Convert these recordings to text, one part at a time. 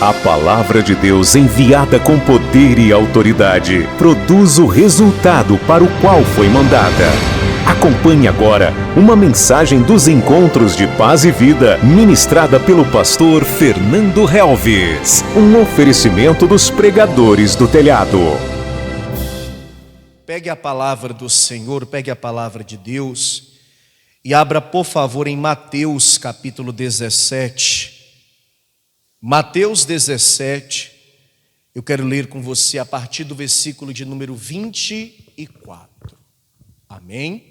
A palavra de Deus enviada com poder e autoridade produz o resultado para o qual foi mandada. Acompanhe agora uma mensagem dos Encontros de Paz e Vida, ministrada pelo pastor Fernando Helves. Um oferecimento dos pregadores do telhado. Pegue a palavra do Senhor, pegue a palavra de Deus e abra, por favor, em Mateus capítulo 17. Mateus 17, eu quero ler com você a partir do versículo de número 24. Amém?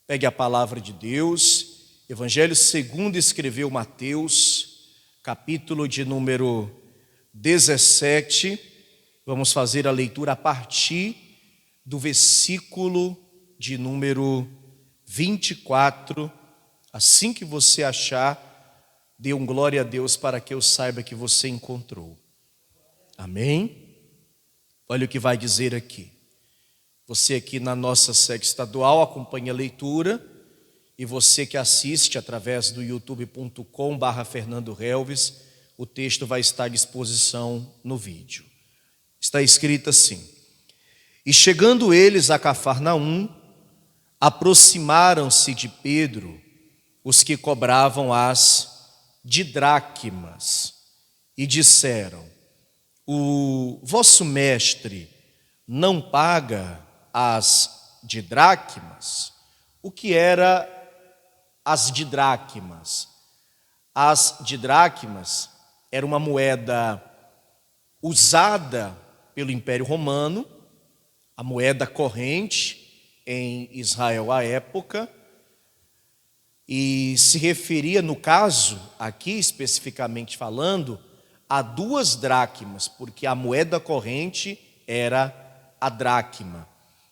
Pegue a palavra de Deus, Evangelho segundo escreveu Mateus, capítulo de número 17. Vamos fazer a leitura a partir do versículo de número 24. Assim que você achar, dê um glória a Deus para que eu saiba que você encontrou. Amém? Olha o que vai dizer aqui. Você aqui na nossa sede estadual acompanha a leitura, e você que assiste através do youtube.com/Fernando Helves, o texto vai estar à disposição no vídeo. Está escrito assim: E chegando eles a Cafarnaum, aproximaram-se de Pedro os que cobravam as didraquimas e disseram: O vosso mestre não paga as didraquimas? O que era as didraquimas? As didraquimas era uma moeda usada pelo Império Romano, a moeda corrente em Israel à época, e se referia, no caso, aqui especificamente falando, a 2 dracmas, porque a moeda corrente era a dracma.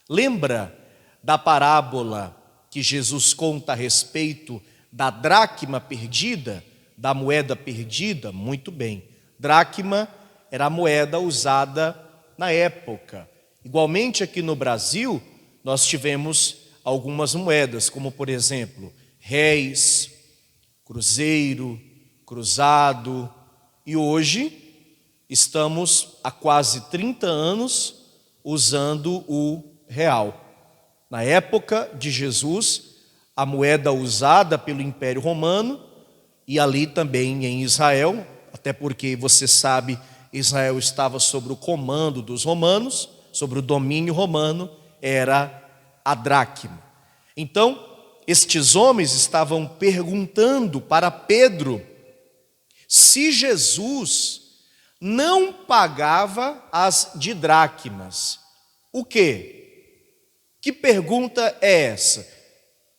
Lembra da parábola que Jesus conta a respeito da dracma perdida, da moeda perdida? Muito bem. Dracma era a moeda usada na época. Igualmente aqui no Brasil, nós tivemos algumas moedas, como por exemplo, réis, cruzeiro, cruzado, e hoje estamos há quase 30 anos usando o real. Na época de Jesus, a moeda usada pelo Império Romano, e ali também em Israel, até porque você sabe, Israel estava sob o comando dos romanos, sobre o domínio romano, era a dracma. Então, estes homens estavam perguntando para Pedro se Jesus não pagava as didraquimas. O quê? Que pergunta é essa?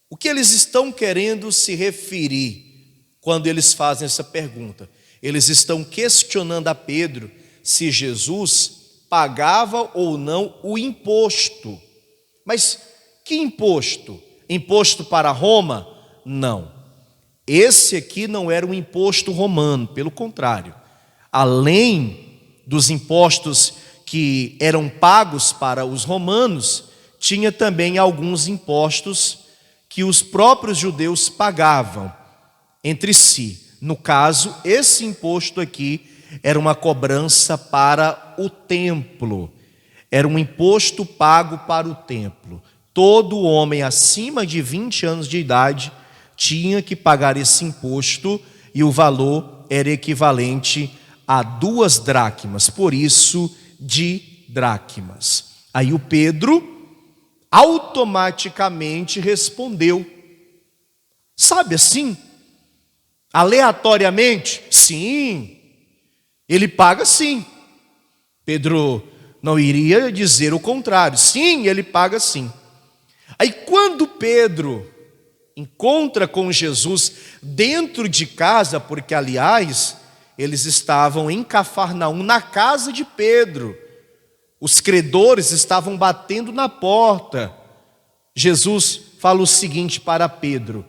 O que eles estão querendo se referir quando eles fazem essa pergunta? Eles estão questionando a Pedro se Jesus pagava ou não o imposto. Mas que imposto? Imposto para Roma? Não. Esse aqui não era um imposto romano, pelo contrário. Além dos impostos que eram pagos para os romanos, tinha também alguns impostos que os próprios judeus pagavam entre si. No caso, esse imposto aqui era uma cobrança para o templo. Era um imposto pago para o templo. Todo homem acima de 20 anos de idade tinha que pagar esse imposto, e o valor era equivalente a 2 dracmas, por isso didraquimas. Aí o Pedro automaticamente respondeu, sabe assim, aleatoriamente: sim, ele paga sim. Pedro não iria dizer o contrário, sim, ele paga sim. Aí quando Pedro encontra com Jesus dentro de casa, porque aliás, eles estavam em Cafarnaum, na casa de Pedro, os credores estavam batendo na porta. Jesus fala o seguinte para Pedro: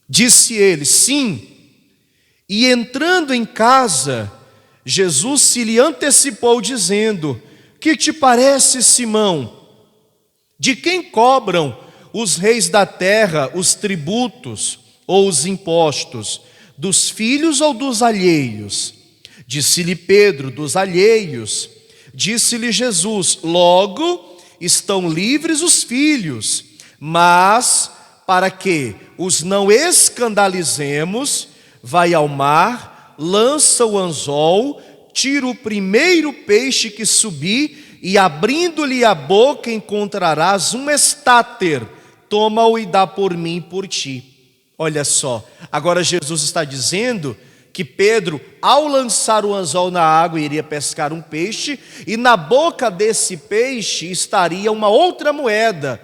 disse ele, sim, e entrando em casa, Jesus se lhe antecipou dizendo: que te parece, Simão? De quem cobram os reis da terra os tributos ou os impostos? Dos filhos ou dos alheios? Disse-lhe Pedro: dos alheios. Disse-lhe Jesus: logo estão livres os filhos, mas para que os não escandalizemos, vai ao mar, lança o anzol, tira o primeiro peixe que subir, e abrindo-lhe a boca encontrarás um estáter, toma-o e dá por mim e por ti. Olha só, agora Jesus está dizendo que Pedro, ao lançar o anzol na água, iria pescar um peixe, e na boca desse peixe estaria uma outra moeda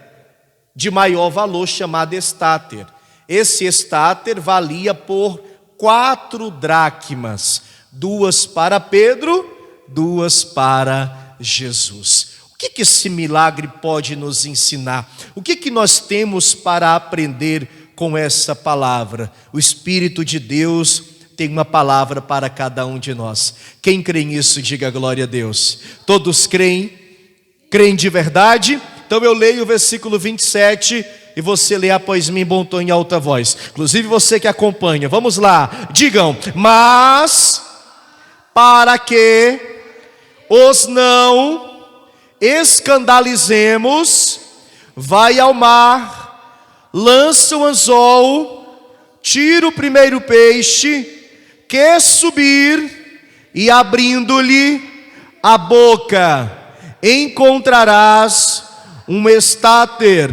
de maior valor, chamada estáter. Esse estáter valia por 4 dracmas, 2 para Pedro, 2 para Jesus. O que esse milagre pode nos ensinar? O que nós temos para aprender com essa palavra? O Espírito de Deus tem uma palavra para cada um de nós. Quem crê nisso, diga glória a Deus. Todos creem? Creem de verdade? Então eu leio o versículo 27 e você lê após mim, bom tom, em alta voz. Inclusive você que acompanha, vamos lá. Digam: mas para que os não escandalizemos, vai ao mar, lança o anzol, tira o primeiro peixe que subir, e abrindo-lhe a boca encontrarás um estáter,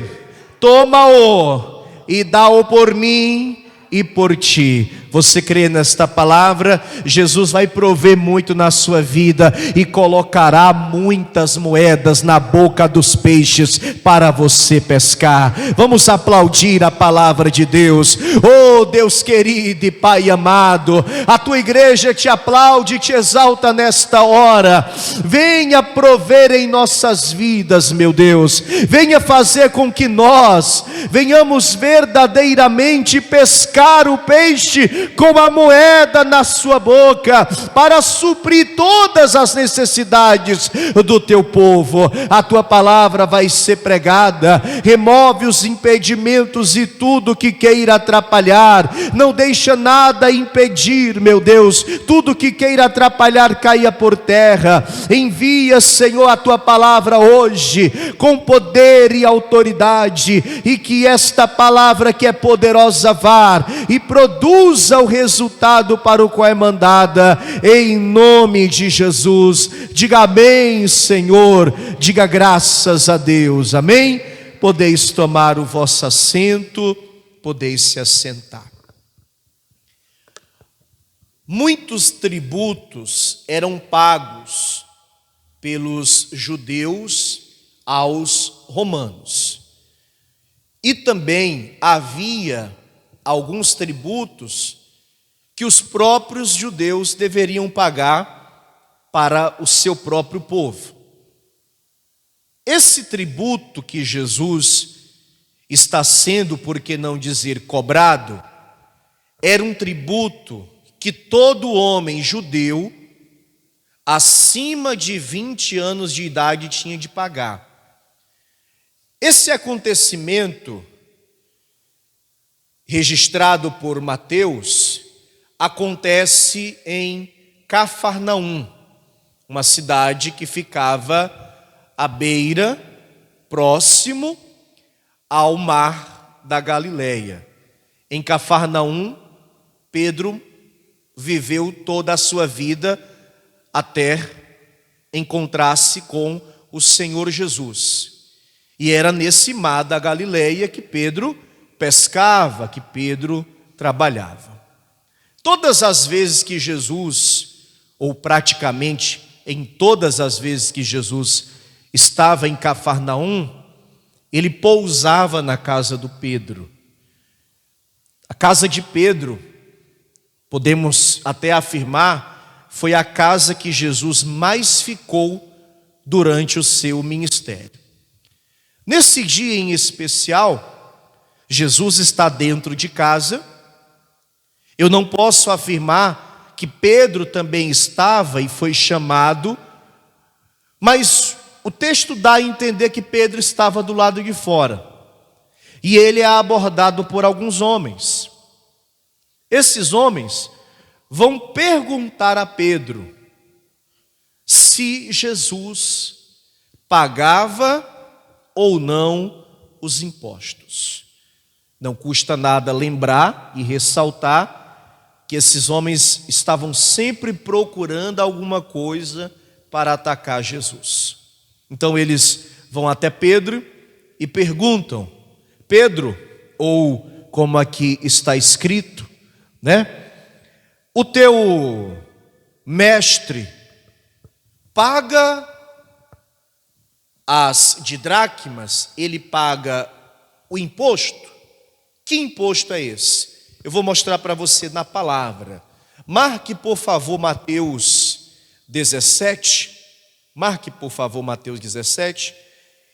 toma-o e dá-o por mim e por ti. Você crê nesta palavra? Jesus vai prover muito na sua vida e colocará muitas moedas na boca dos peixes para você pescar. Vamos aplaudir a palavra de Deus. Oh Deus querido e Pai amado, a tua igreja te aplaude e te exalta nesta hora. Venha prover em nossas vidas, meu Deus. Venha fazer com que nós venhamos verdadeiramente pescar o peixe com a moeda na sua boca, para suprir todas as necessidades do teu povo. A tua palavra vai ser pregada, remove os impedimentos e tudo que queira atrapalhar, não deixa nada impedir, meu Deus, tudo que queira atrapalhar caia por terra. Envia, Senhor, a tua palavra hoje, com poder e autoridade, e que esta palavra que é poderosa vá e produza o resultado para o qual é mandada, em nome de Jesus. Diga amém, Senhor, diga graças a Deus, amém? Podeis tomar o vosso assento, podeis se assentar. Muitos tributos eram pagos pelos judeus aos romanos, e também havia alguns tributos que os próprios judeus deveriam pagar para o seu próprio povo. Esse tributo que Jesus está sendo, por que não dizer cobrado, era um tributo que todo homem judeu acima de 20 anos de idade tinha de pagar. Esse acontecimento, registrado por Mateus, acontece em Cafarnaum, uma cidade que ficava à beira, próximo ao mar da Galileia. Em Cafarnaum, Pedro viveu toda a sua vida até encontrar-se com o Senhor Jesus. E era nesse mar da Galileia que Pedro pescava, que Pedro trabalhava. Todas as vezes que Jesus, ou praticamente em todas as vezes que Jesus estava em Cafarnaum, ele pousava na casa do Pedro. A casa de Pedro, podemos até afirmar, foi a casa que Jesus mais ficou durante o seu ministério. Nesse dia em especial, Jesus está dentro de casa. Eu não posso afirmar que Pedro também estava e foi chamado, mas o texto dá a entender que Pedro estava do lado de fora. E ele é abordado por alguns homens. Esses homens vão perguntar a Pedro se Jesus pagava ou não os impostos. Não custa nada lembrar e ressaltar que esses homens estavam sempre procurando alguma coisa para atacar Jesus. Então eles vão até Pedro e perguntam: Pedro, ou como aqui está escrito, né? O teu mestre paga as didracmas, ele paga o imposto? Que imposto é esse? Eu vou mostrar para você na palavra. Marque, por favor, Mateus 17. Marque, por favor, Mateus 17.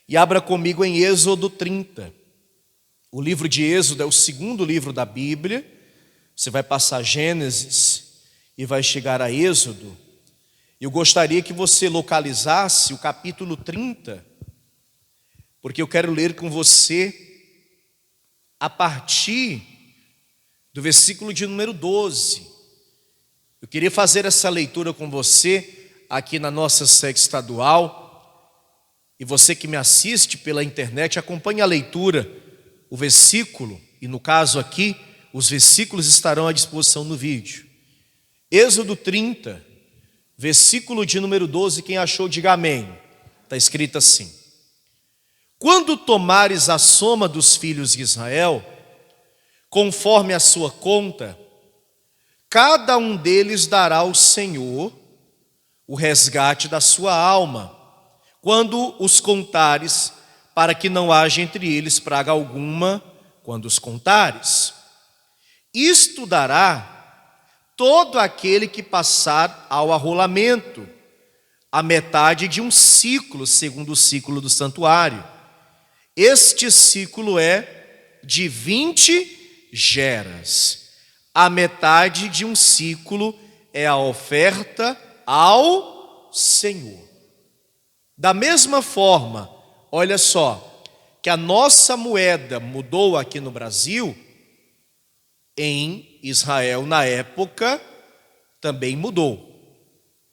E abra comigo em Êxodo 30. O livro de Êxodo é o segundo livro da Bíblia. Você vai passar Gênesis e vai chegar a Êxodo. Eu gostaria que você localizasse o capítulo 30, porque eu quero ler com você a partir do versículo de número 12. Eu queria fazer essa leitura com você aqui na nossa sede estadual, e você que me assiste pela internet, acompanhe a leitura, o versículo, e no caso aqui, os versículos estarão à disposição no vídeo. Êxodo 30, versículo de número 12, quem achou, diga amém. Está escrito assim: quando tomares a soma dos filhos de Israel, conforme a sua conta, cada um deles dará ao Senhor o resgate da sua alma, quando os contares, para que não haja entre eles praga alguma, quando os contares. Isto dará todo aquele que passar ao arrolamento, a metade de um ciclo, segundo o ciclo do santuário. Este ciclo é de 20 geras. A metade de um ciclo é a oferta ao Senhor. Da mesma forma, olha só, que a nossa moeda mudou aqui no Brasil, em Israel, na época, também mudou.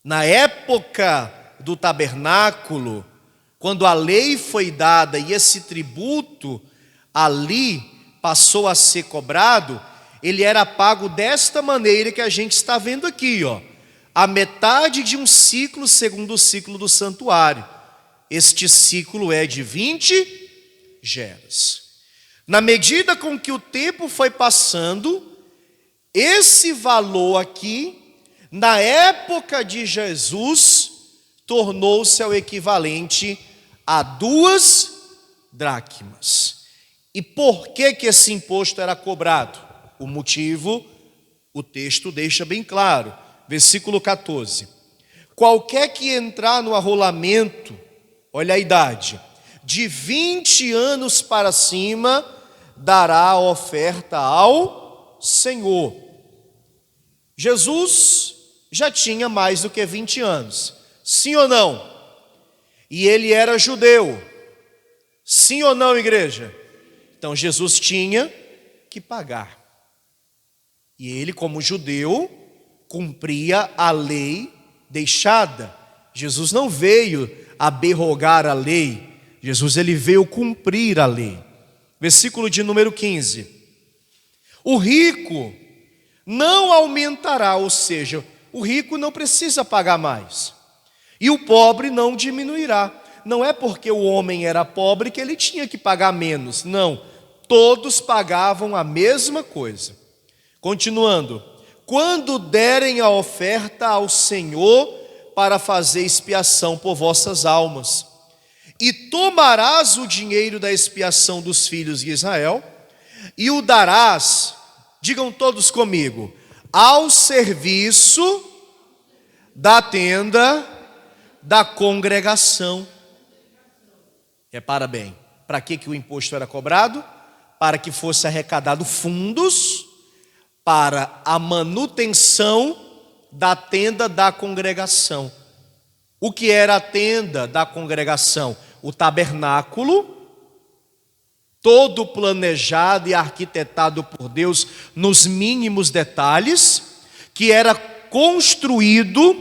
Na época do tabernáculo, quando a lei foi dada e esse tributo ali passou a ser cobrado, ele era pago desta maneira que a gente está vendo aqui, ó. A metade de um ciclo segundo o ciclo do santuário. Este ciclo é de 20 geras. Na medida com que o tempo foi passando, esse valor aqui, na época de Jesus, tornou-se ao equivalente a 2 dracmas. E por que esse imposto era cobrado? O motivo, o texto deixa bem claro. Versículo 14. Qualquer que entrar no arrolamento, olha a idade, de 20 anos para cima, dará a oferta ao Senhor. Jesus já tinha mais do que 20 anos, sim ou não? E ele era judeu, sim ou não, igreja? Então Jesus tinha que pagar. E ele, como judeu, cumpria a lei deixada. Jesus não veio abrogar a lei, Jesus ele veio cumprir a lei. Versículo de número 15. O rico não aumentará, ou seja, o rico não precisa pagar mais. E o pobre não diminuirá. Não é porque o homem era pobre que ele tinha que pagar menos. Não, todos pagavam a mesma coisa. Continuando. Quando derem a oferta ao Senhor para fazer expiação por vossas almas, e tomarás o dinheiro da expiação dos filhos de Israel, e o darás, digam todos comigo, ao serviço da tenda da congregação. Repara bem, para que o imposto era cobrado? Para que fosse arrecadado fundos para a manutenção da tenda da congregação. O que era a tenda da congregação? O tabernáculo, todo planejado e arquitetado por Deus nos mínimos detalhes, que era construído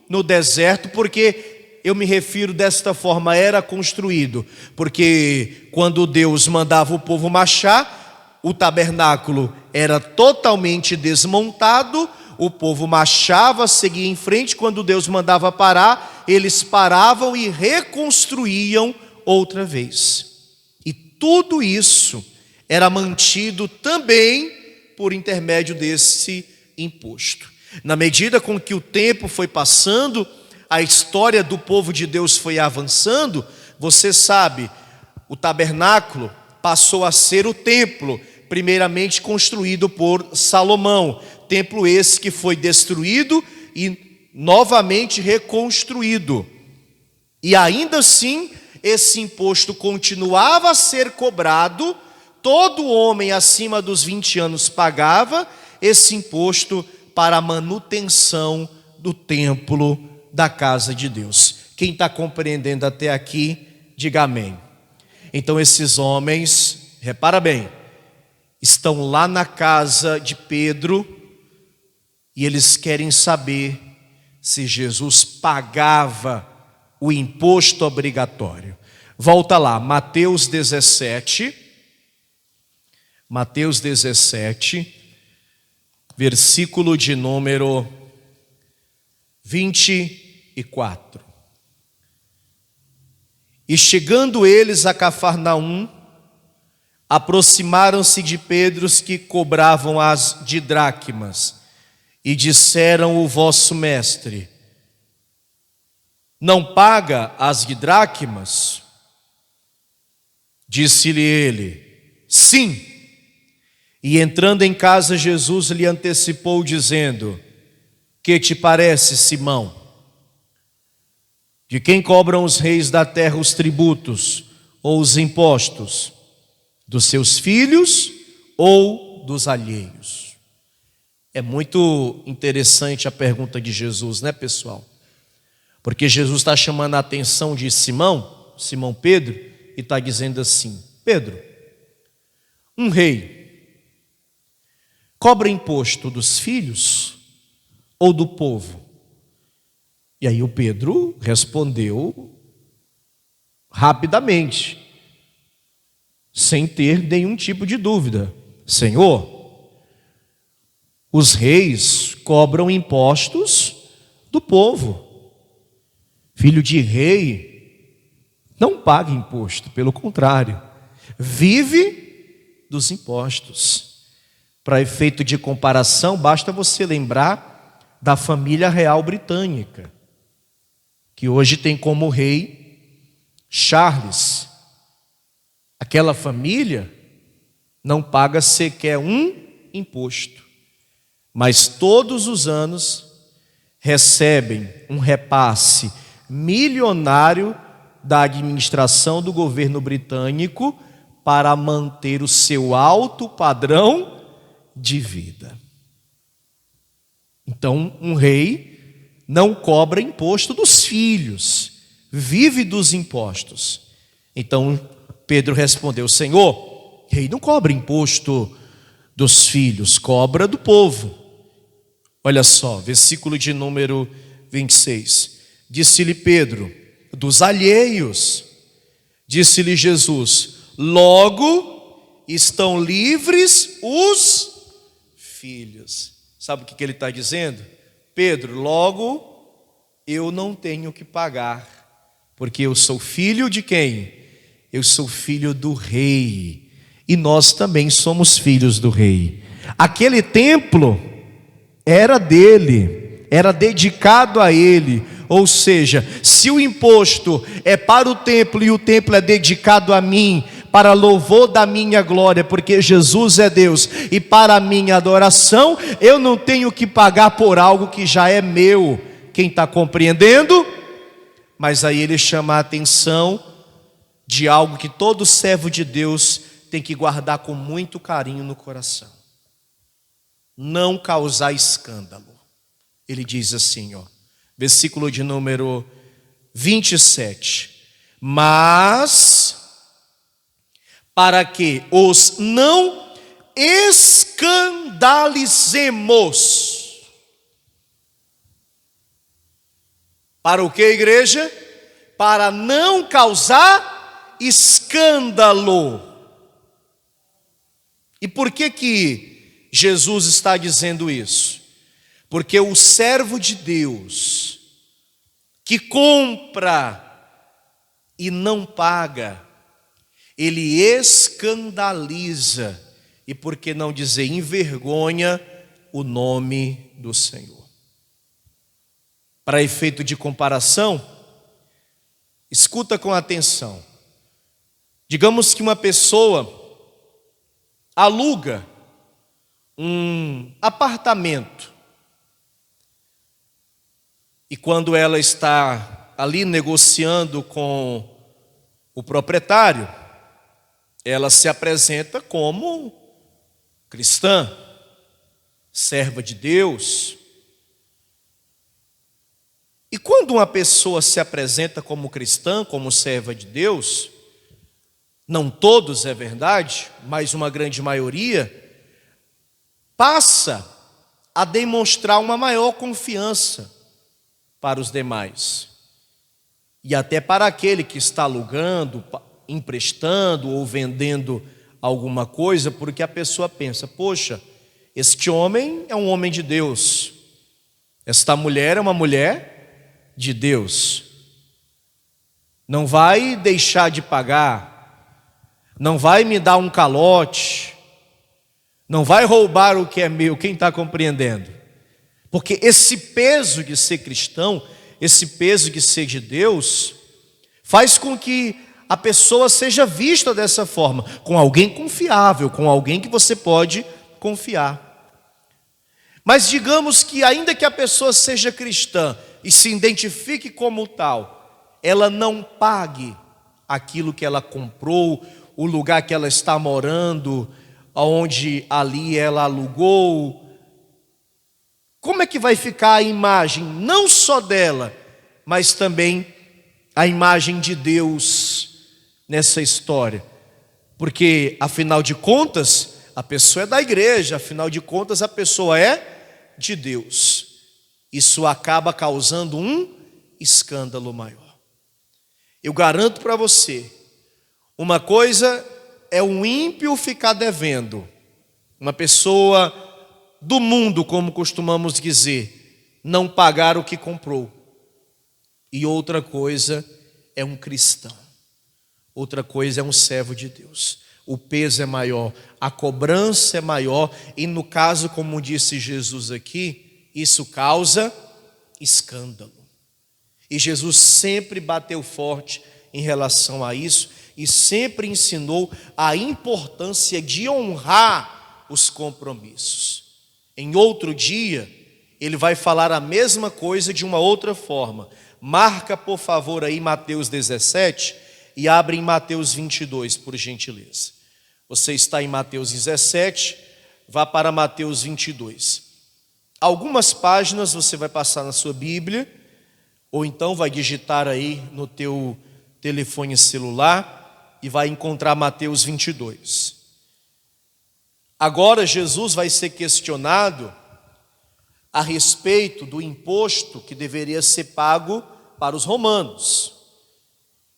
no deserto, porque eu me refiro desta forma, era construído, porque quando Deus mandava o povo marchar, o tabernáculo era totalmente desmontado, o povo marchava, seguia em frente, quando Deus mandava parar, eles paravam e reconstruíam outra vez. E tudo isso era mantido também por intermédio desse imposto. Na medida com que o tempo foi passando, a história do povo de Deus foi avançando, você sabe, o tabernáculo passou a ser o templo, primeiramente construído por Salomão. Templo esse que foi destruído e novamente reconstruído. E ainda assim, esse imposto continuava a ser cobrado, todo homem acima dos 20 anos pagava esse imposto para a manutenção do templo da casa de Deus. Quem está compreendendo até aqui, diga amém. Então esses homens, repara bem, estão lá na casa de Pedro e eles querem saber se Jesus pagava o imposto obrigatório. Volta lá, Mateus 17, versículo de número 24. E chegando eles a Cafarnaum, aproximaram-se de Pedro os que cobravam as didraqumas, e disseram: o vosso mestre não paga as didraqumas? Disse-lhe ele: sim. E entrando em casa, Jesus lhe antecipou, dizendo: que te parece, Simão? De quem cobram os reis da terra os tributos ou os impostos? Dos seus filhos ou dos alheios? É muito interessante a pergunta de Jesus, né, pessoal? Porque Jesus está chamando a atenção de Simão Pedro, e está dizendo assim: Pedro, um rei cobra imposto dos filhos ou do povo? E aí o Pedro respondeu rapidamente, sem ter nenhum tipo de dúvida: Senhor, os reis cobram impostos do povo. Filho de rei não paga imposto, pelo contrário, vive dos impostos. Para efeito de comparação, basta você lembrar da família real britânica, que hoje tem como rei Charles. Aquela família não paga sequer um imposto, mas todos os anos recebem um repasse milionário da administração do governo britânico para manter o seu alto padrão de vida. Então, um rei não cobra imposto dos filhos, vive dos impostos. Então, Pedro respondeu: Senhor, rei não cobra imposto dos filhos, cobra do povo. Olha só, versículo de número 26. Disse-lhe Pedro: dos alheios. Disse-lhe Jesus: logo estão livres os filhos. Sabe o que ele está dizendo? Pedro, logo eu não tenho que pagar, porque eu sou filho de quem? Eu sou filho do rei, e nós também somos filhos do rei. Aquele templo era dele, era dedicado a ele. Ou seja, se o imposto é para o templo e o templo é dedicado a mim, para louvor da minha glória, porque Jesus é Deus, e para a minha adoração, eu não tenho que pagar por algo que já é meu. Quem está compreendendo? Mas aí ele chama a atenção de algo que todo servo de Deus tem que guardar com muito carinho no coração: não causar escândalo. Ele diz assim, versículo de número 27. Mas para que os não escandalicemos. Para o que, igreja? Para não causar escândalo. E por que Jesus está dizendo isso? Porque o servo de Deus que compra e não paga, ele escandaliza, e por que não dizer envergonha, o nome do Senhor. Para efeito de comparação, escuta com atenção. Digamos que uma pessoa aluga um apartamento, e quando ela está ali negociando com o proprietário, ela se apresenta como cristã, serva de Deus. E quando uma pessoa se apresenta como cristã, como serva de Deus, não todos é verdade, mas uma grande maioria, passa a demonstrar uma maior confiança para os demais. E até para aquele que está alugando, emprestando ou vendendo alguma coisa, porque a pessoa pensa, poxa, este homem é um homem de Deus, esta mulher é uma mulher de Deus, não vai deixar de pagar, não vai me dar um calote, não vai roubar o que é meu. Quem está compreendendo? Porque esse peso de ser cristão, esse peso de ser de Deus, faz com que a pessoa seja vista dessa forma, com alguém confiável, com alguém que você pode confiar. Mas digamos que ainda que a pessoa seja cristã e se identifique como tal, ela não pague aquilo que ela comprou, o lugar que ela está morando, onde ali ela alugou. Como é que vai ficar a imagem, não só dela, mas também a imagem de Deus nessa história? Porque, afinal de contas, a pessoa é da igreja, afinal de contas, a pessoa é de Deus. Isso acaba causando um escândalo maior. Eu garanto para você, uma coisa é um ímpio ficar devendo, uma pessoa do mundo, como costumamos dizer, não pagar o que comprou. E outra coisa é um cristão, outra coisa é um servo de Deus. O peso é maior, a cobrança é maior, e no caso, como disse Jesus aqui, isso causa escândalo. E Jesus sempre bateu forte em relação a isso, e sempre ensinou a importância de honrar os compromissos. Em outro dia, ele vai falar a mesma coisa de uma outra forma. Marca, por favor, aí Mateus 17 e abre em Mateus 22, por gentileza. Você está em Mateus 17, vá para Mateus 22. Algumas páginas você vai passar na sua Bíblia, ou então vai digitar aí no teu telefone celular e vai encontrar Mateus 22. Agora Jesus vai ser questionado a respeito do imposto que deveria ser pago para os romanos.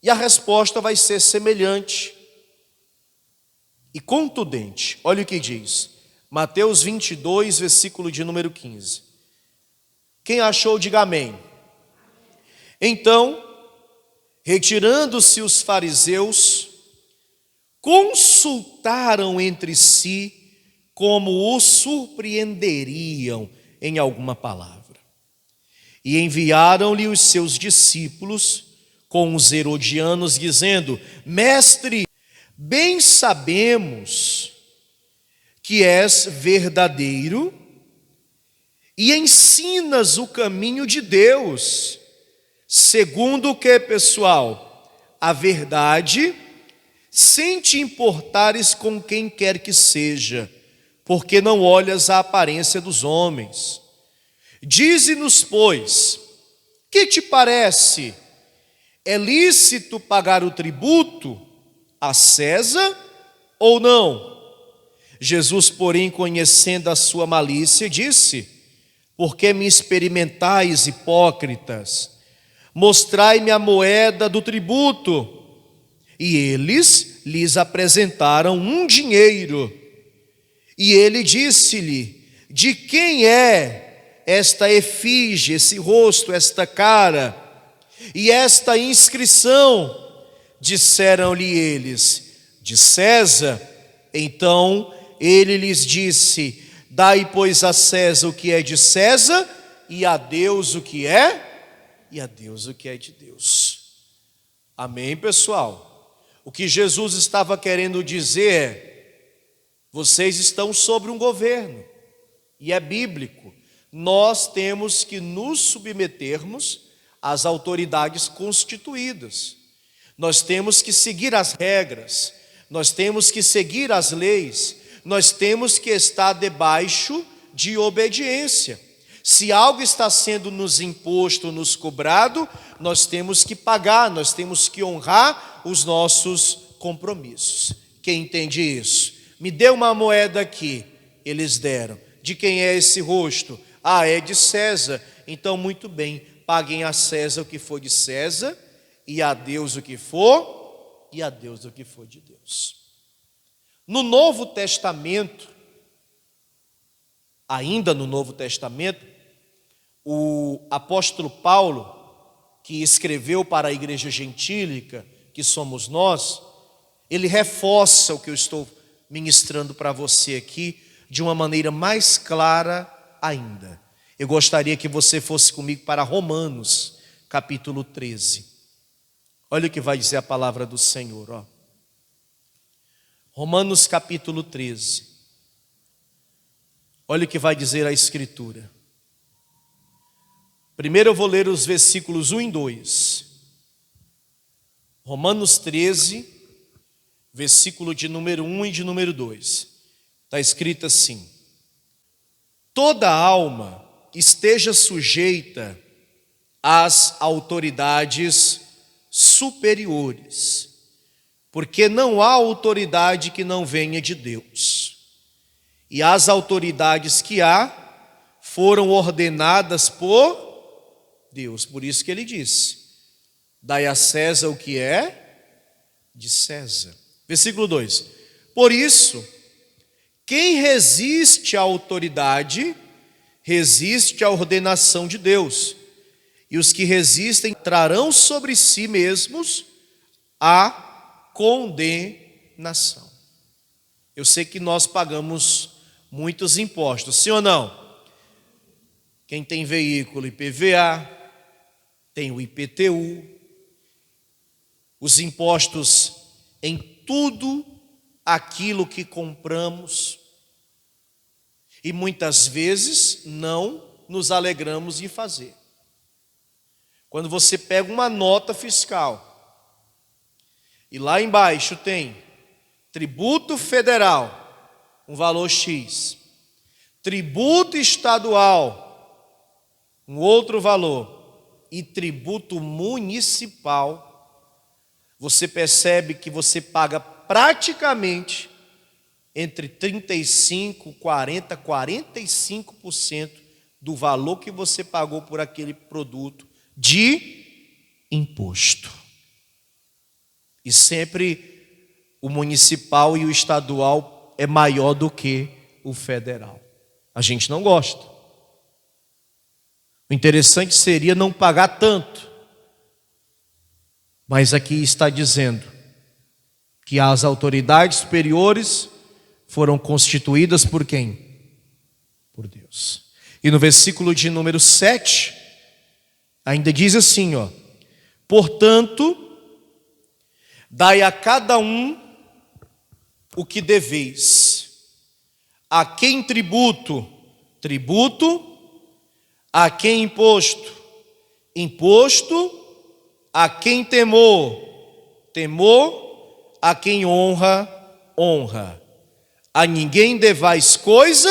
E a resposta vai ser semelhante e contundente. Olha o que diz. Mateus 22, versículo de número 15. Quem achou, diga amém. Então, retirando-se os fariseus, consultaram entre si como o surpreenderiam em alguma palavra. E enviaram-lhe os seus discípulos com os herodianos, dizendo: Mestre, bem sabemos que és verdadeiro e ensinas o caminho de Deus, segundo o que, pessoal? A verdade, sem te importares com quem quer que seja, porque não olhas a aparência dos homens. Dize-nos, pois, que te parece? É lícito pagar o tributo a César ou não? Jesus, porém, conhecendo a sua malícia, disse: Por que me experimentais, hipócritas? Mostrai-me a moeda do tributo. E eles lhes apresentaram um dinheiro. E ele disse-lhe: de quem é esta efígie, esse rosto, esta cara e esta inscrição? Disseram-lhe eles: de César. Então ele lhes disse: dai, pois, a César o que é de César, e a Deus o que é, e a Deus o que é de Deus. Amém, pessoal? O que Jesus estava querendo dizer é: vocês estão sobre um governo, e é bíblico. Nós temos que nos submetermos às autoridades constituídas. Nós temos que seguir as regras, nós temos que seguir as leis, nós temos que estar debaixo de obediência. Se algo está sendo nos imposto, nos cobrado, nós temos que pagar, nós temos que honrar os nossos compromissos. Quem entende isso? Me dê uma moeda aqui. Eles deram. De quem é esse rosto? Ah, é de César. Então, muito bem, paguem a César o que for de César, e a Deus o que for, e a Deus o que for de Deus. No Novo Testamento, ainda no Novo Testamento, o apóstolo Paulo, que escreveu para a igreja gentílica, que somos nós, ele reforça o que eu estou ministrando para você aqui de uma maneira mais clara ainda. Eu gostaria que você fosse comigo para Romanos, capítulo 13. Olha o que vai dizer a palavra do Senhor, ó. Romanos capítulo 13. Olha o que vai dizer a Escritura. Primeiro eu vou ler os versículos 1 e 2. Romanos 13, versículo de número 1 e de número 2. Está escrito assim: toda alma esteja sujeita às autoridades superiores, porque não há autoridade que não venha de Deus. E as autoridades que há foram ordenadas por Deus. Por isso que ele disse: dai a César o que é de César. Versículo 2: por isso, quem resiste à autoridade, resiste à ordenação de Deus. E os que resistem trarão sobre si mesmos a condenação. Eu sei que nós pagamos muitos impostos, sim ou não? Quem tem veículo IPVA, tem o IPTU, os impostos em tudo aquilo que compramos, e muitas vezes não nos alegramos em fazer. Quando você pega uma nota fiscal e lá embaixo tem tributo federal, um valor X, tributo estadual, um outro valor, e tributo municipal, você percebe que você paga praticamente entre 35%, 40%, 45% do valor que você pagou por aquele produto de imposto. E sempre o municipal e o estadual é maior do que o federal. A gente não gosta. O interessante seria não pagar tanto. Mas aqui está dizendo que as autoridades superiores foram constituídas por quem? Por Deus. E no versículo de número 7, ainda diz assim, ó: portanto, dai a cada um o que deveis. A quem tributo, tributo. A quem imposto, imposto. A quem temor, temor. A quem honra, honra. A ninguém devais coisa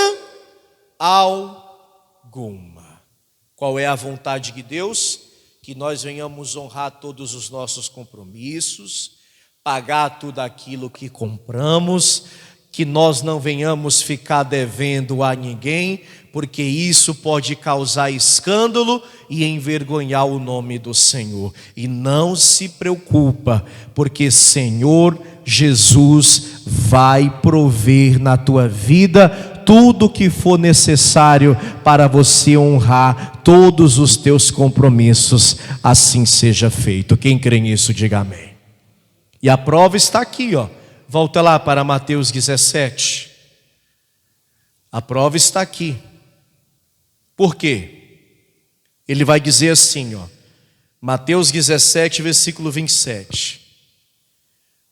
alguma. Qual é a vontade de Deus? Que nós venhamos honrar todos os nossos compromissos, pagar tudo aquilo que compramos, que nós não venhamos ficar devendo a ninguém, porque isso pode causar escândalo e envergonhar o nome do Senhor. E não se preocupa, porque Senhor Jesus vai prover na tua vida tudo que for necessário para você honrar todos os teus compromissos. Assim seja feito. Quem crê nisso, diga amém. E a prova está aqui, ó. Volta lá para Mateus 17. A prova está aqui. Por quê? Ele vai dizer assim, ó. Mateus 17, versículo 27.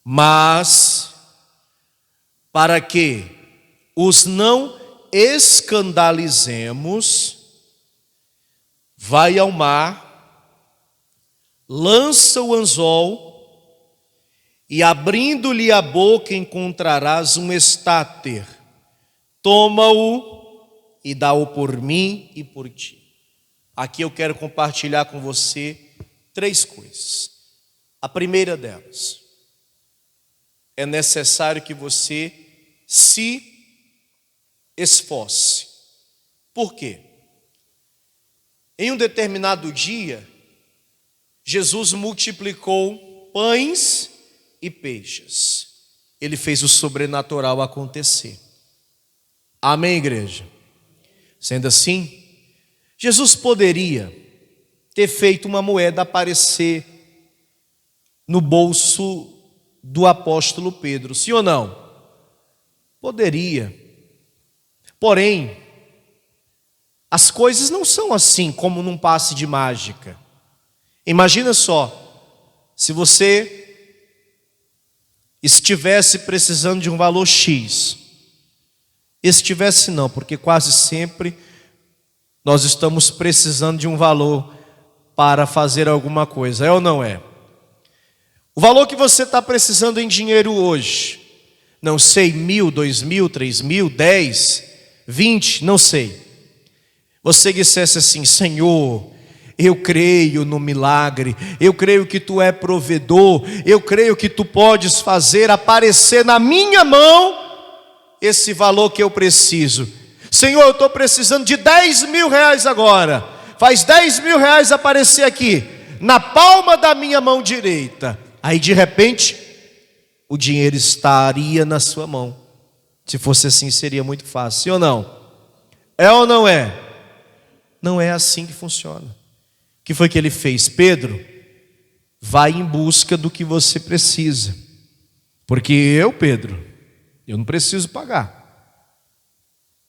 Mas, para que os não escandalizemos, vai ao mar, lança o anzol, e abrindo-lhe a boca encontrarás um estáter. Toma-o e dá-o por mim e por ti. Aqui eu quero compartilhar com você 3 coisas. A primeira delas, é necessário que você se esforce. Por quê? Em um determinado dia, Jesus multiplicou pães e peixes. Ele fez o sobrenatural acontecer. Amém, igreja? Sendo assim, Jesus poderia ter feito uma moeda aparecer no bolso do apóstolo Pedro, sim ou não? Poderia. Porém, as coisas não são assim como num passe de mágica. Imagina só, se você estivesse precisando de um valor X. Estivesse não, porque quase sempre nós estamos precisando de um valor para fazer alguma coisa, é ou não é? O valor que você está precisando em dinheiro hoje, não sei, 1.000, 2.000, 3.000, 10, 20, não sei. Você dissesse assim: Senhor, eu creio no milagre, eu creio que Tu é provedor, eu creio que Tu podes fazer aparecer na minha mão esse valor que eu preciso. Senhor, eu estou precisando de 10.000 reais agora. Faz 10.000 reais aparecer aqui, na palma da minha mão direita. Aí de repente, o dinheiro estaria na sua mão. Se fosse assim, seria muito fácil, sim ou não? É ou não é? Não é assim que funciona. O que foi que ele fez? Pedro, vai em busca do que você precisa. Porque eu, Pedro, eu não preciso pagar.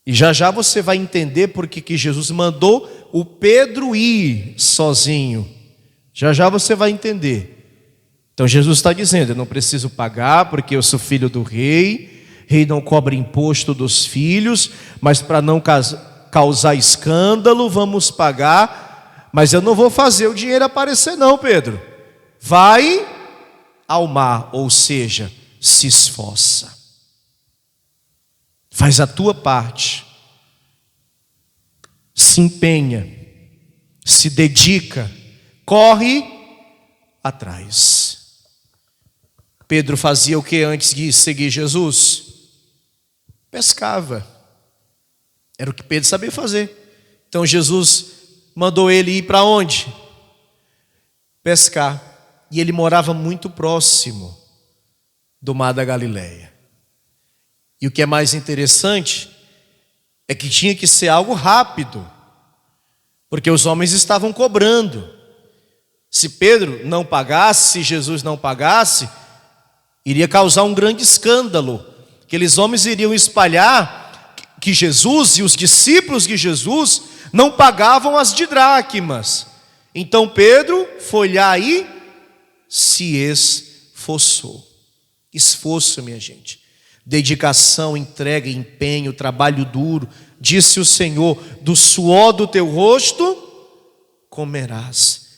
E já já você vai entender porque que Jesus mandou o Pedro ir sozinho. Já já você vai entender. Então Jesus está dizendo: eu não preciso pagar porque eu sou filho do rei. Rei não cobra imposto dos filhos, mas para não causar escândalo, vamos pagar. Mas eu não vou fazer o dinheiro aparecer não, Pedro. Vai ao mar, ou seja, se esforça. Faz a tua parte. Se empenha. Se dedica. Corre atrás. Pedro fazia o que antes de seguir Jesus? Pescava. Era o que Pedro sabia fazer. Então Jesus mandou ele ir para onde? Pescar. E ele morava muito próximo do mar da Galileia. E o que é mais interessante é que tinha que ser algo rápido, porque os homens estavam cobrando. Se Pedro não pagasse, se Jesus não pagasse, iria causar um grande escândalo. Aqueles homens iriam espalhar que Jesus e os discípulos de Jesus não pagavam as didracmas. Então Pedro foi lá e se esforçou. Esforço, minha gente. Dedicação, entrega, empenho, trabalho duro. Disse o Senhor: do suor do teu rosto comerás.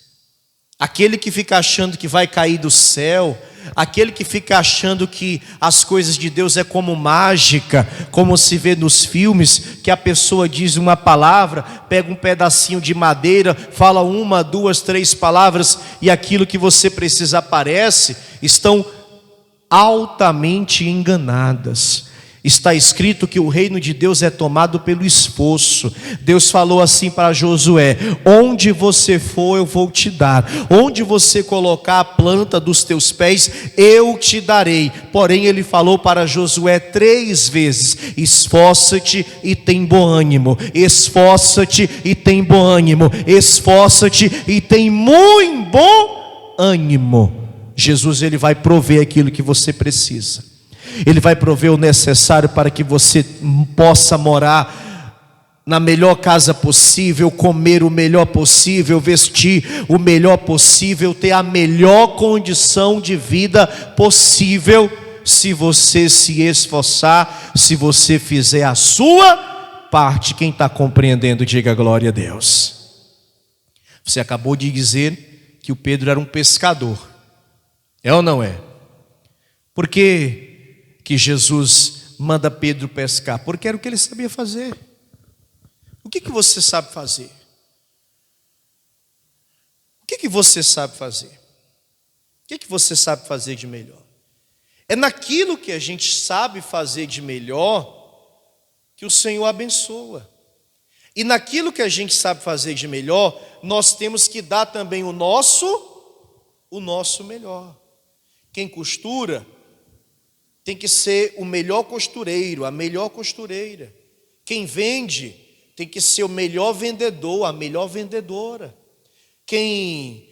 Aquele que fica achando que vai cair do céu, aquele que fica achando que as coisas de Deus é como mágica, como se vê nos filmes, que a pessoa diz uma palavra, pega um pedacinho de madeira, fala 1, 2, 3 palavras e aquilo que você precisa aparece, estão altamente enganadas. Está escrito que o reino de Deus é tomado pelo esforço. Deus falou assim para Josué: onde você for eu vou te dar, onde você colocar a planta dos teus pés eu te darei. Porém ele falou para Josué 3 vezes: esforça-te e tem bom ânimo, esforça-te e tem bom ânimo, esforça-te e tem muito bom ânimo. Jesus, ele vai prover aquilo que você precisa. Ele vai prover o necessário para que você possa morar na melhor casa possível, comer o melhor possível, vestir o melhor possível, ter a melhor condição de vida possível, se você se esforçar, se você fizer a sua parte. Quem está compreendendo, diga glória a Deus. Você acabou de dizer que o Pedro era um pescador, é ou não é? Por que Jesus manda Pedro pescar? Porque era o que ele sabia fazer. O que você sabe fazer? O que você sabe fazer? O que você sabe fazer de melhor? É naquilo que a gente sabe fazer de melhor que o Senhor abençoa. E naquilo que a gente sabe fazer de melhor, nós temos que dar também o nosso melhor. Quem costura tem que ser o melhor costureiro, a melhor costureira. Quem vende tem que ser o melhor vendedor, a melhor vendedora. Quem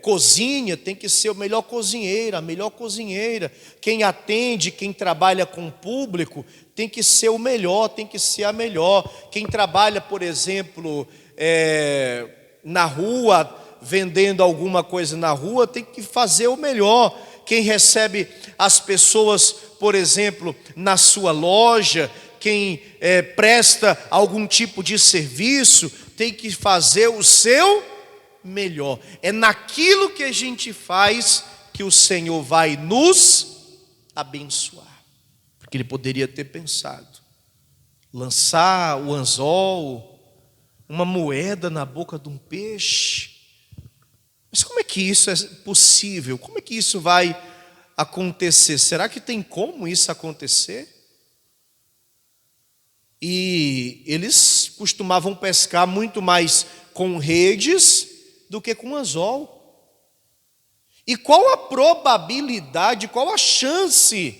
cozinha tem que ser o melhor cozinheiro, a melhor cozinheira. Quem atende, quem trabalha com o público, tem que ser o melhor, tem que ser a melhor. Quem trabalha, por exemplo, na rua, vendendo alguma coisa na rua, tem que fazer o melhor. Quem recebe as pessoas, por exemplo, na sua loja, quem presta algum tipo de serviço, tem que fazer o seu melhor. É naquilo que a gente faz que o Senhor vai nos abençoar. Porque ele poderia ter pensado, lançar o anzol, uma moeda na boca de um peixe. Mas como é que isso é possível? Como é que isso vai acontecer? Será que tem como isso acontecer? E eles costumavam pescar muito mais com redes do que com anzol. E qual a probabilidade, qual a chance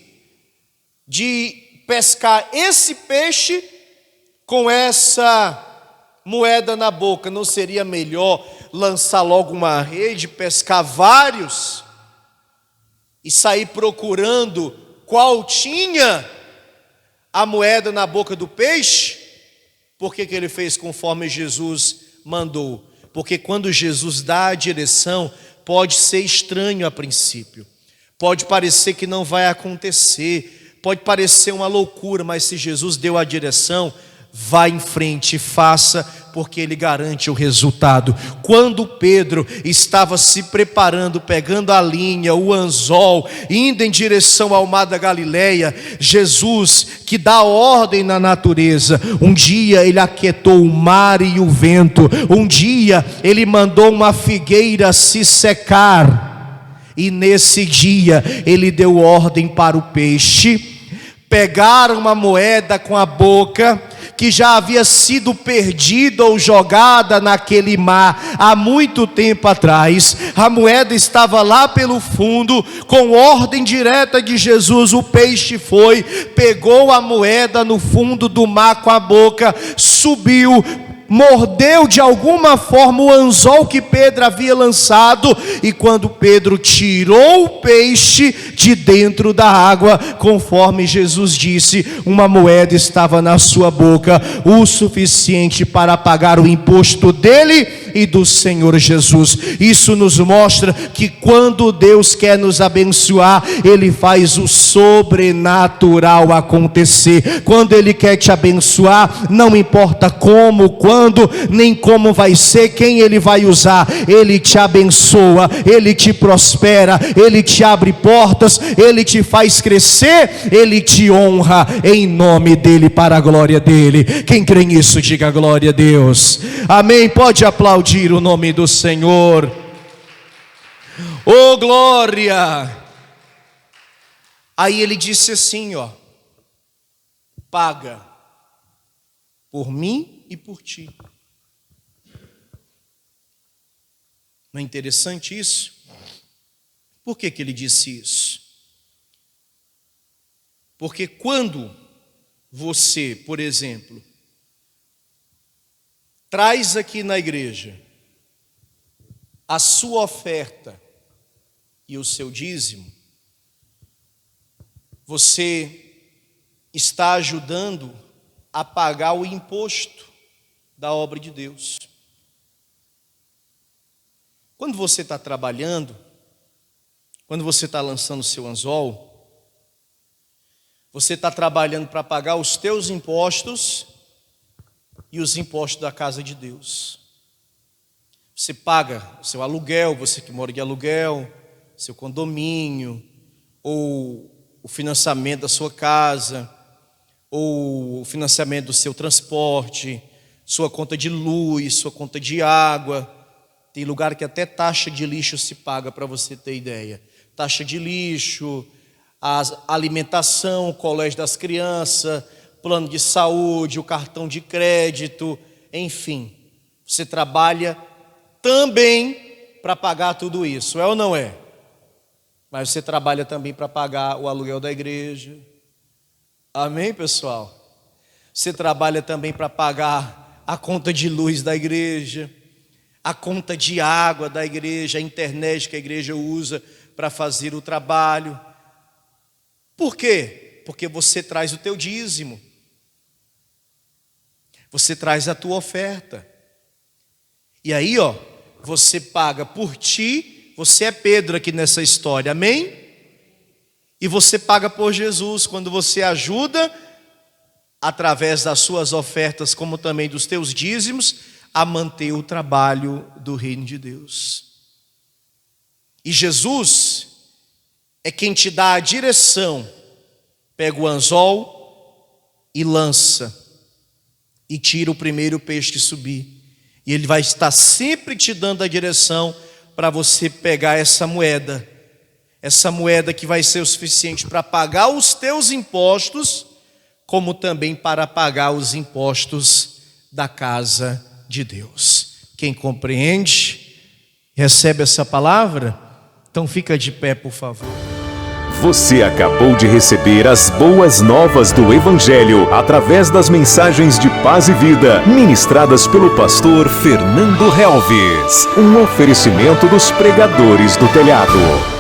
de pescar esse peixe com essa moeda na boca? Não seria melhor lançar logo uma rede, pescar vários e sair procurando qual tinha a moeda na boca do peixe? Por que ele fez conforme Jesus mandou? Porque quando Jesus dá a direção, pode ser estranho a princípio, pode parecer que não vai acontecer, pode parecer uma loucura, mas se Jesus deu a direção, vá em frente, faça, porque ele garante o resultado. Quando Pedro estava se preparando, pegando a linha, o anzol, indo em direção ao mar da Galileia, Jesus, que dá ordem na natureza, um dia ele aquietou o mar e o vento, um dia ele mandou uma figueira se secar, e nesse dia ele deu ordem para o peixe pegar uma moeda com a boca, que já havia sido perdida ou jogada naquele mar há muito tempo atrás. A moeda estava lá pelo fundo, com ordem direta de Jesus. O peixe foi, pegou a moeda no fundo do mar com a boca, subiu, mordeu de alguma forma o anzol que Pedro havia lançado, e quando Pedro tirou o peixe de dentro da água, conforme Jesus disse, uma moeda estava na sua boca, o suficiente para pagar o imposto dele e do Senhor Jesus. Isso nos mostra que quando Deus quer nos abençoar, Ele faz o sobrenatural acontecer. Quando Ele quer te abençoar, não importa como, quando, nem como vai ser, quem Ele vai usar, Ele te abençoa, Ele te prospera, Ele te abre portas, Ele te faz crescer, Ele te honra, em nome dEle, para a glória dEle. Quem crê nisso, diga glória a Deus. Amém. Pode aplaudir o nome do Senhor. Oh glória. Aí ele disse assim, paga por mim e por ti. Não é interessante isso? Por que ele disse isso? Porque quando você, por exemplo, traz aqui na igreja a sua oferta e o seu dízimo, você está ajudando a pagar o imposto da obra de Deus. Quando você está trabalhando, quando você está lançando o seu anzol, você está trabalhando para pagar os teus impostos e os impostos da casa de Deus. Você paga o seu aluguel, você que mora de aluguel, seu condomínio, ou o financiamento da sua casa, ou o financiamento do seu transporte, sua conta de luz, sua conta de água. Tem lugar que até taxa de lixo se paga, para você ter ideia. Taxa de lixo, a alimentação, o colégio das crianças, plano de saúde, o cartão de crédito, enfim. Você trabalha também para pagar tudo isso, é ou não é? Mas você trabalha também para pagar o aluguel da igreja. Amém, pessoal? Você trabalha também para pagar a conta de luz da igreja, a conta de água da igreja, a internet que a igreja usa para fazer o trabalho. Por quê? Porque você traz o teu dízimo. Você traz a tua oferta. E aí, você paga por ti. Você é Pedro aqui nessa história, amém? E você paga por Jesus quando você ajuda, através das suas ofertas, como também dos teus dízimos, a manter o trabalho do reino de Deus. E Jesus é quem te dá a direção. Pega o anzol e lança, e tira o primeiro peixe que subir. E Ele vai estar sempre te dando a direção para você pegar essa moeda que vai ser o suficiente para pagar os teus impostos, como também para pagar os impostos da casa de Deus. Quem compreende, recebe essa palavra? Então fica de pé, por favor. Você acabou de receber as boas novas do Evangelho através das mensagens de paz e vida ministradas pelo pastor Fernando Helves. Um oferecimento dos pregadores do telhado.